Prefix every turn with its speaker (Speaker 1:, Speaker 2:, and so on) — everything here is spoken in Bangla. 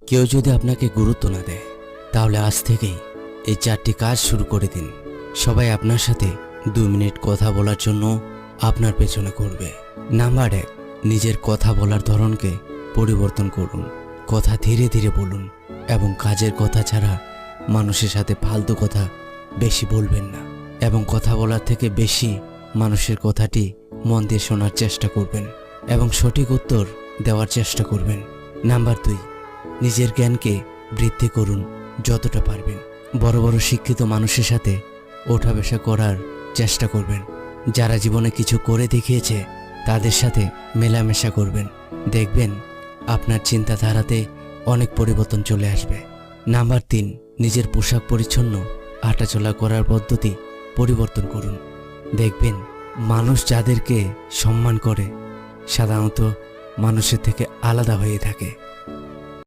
Speaker 1: কেউ যদি আপনাকে গুরুত্ব না দেয় তাহলে আজ থেকেই এই 4টি কাজ শুরু করে দিন। সবাই আপনার সাথে 2 মিনিট কথা বলার জন্য আপনার পেছনে করবে। নাম্বার 1, নিজের কথা বলার ধরনকে পরিবর্তন করুন। কথা ধীরে ধীরে বলুন এবং কাজের কথা ছাড়া মানুষের সাথে ফালতু কথা বেশি বলবেন না, এবং কথা বলার থেকে বেশি মানুষের কথাটি মন দিয়ে শোনার চেষ্টা করবেন এবং সঠিক উত্তর দেওয়ার চেষ্টা করবেন। নাম্বার 2, নিজের জ্ঞানকে বৃদ্ধি করুন যতটা পারবেন। বড় বড় শিক্ষিত মানুষের সাথে ওঠা বসা করার চেষ্টা করবেন। যারা জীবনে কিছু করে দেখিয়েছে তাদের সাথে মেলামেশা করবেন। দেখবেন আপনার চিন্তাধারাতে অনেক পরিবর্তন চলে আসবে। নাম্বার 3, নিজের পোশাক পরিচ্ছন্ন হাঁটাচলা করার পদ্ধতি পরিবর্তন করুন। দেখবেন মানুষ যাদেরকে সম্মান করে সাধারণত মানুষের থেকে আলাদা হয়ে থাকে।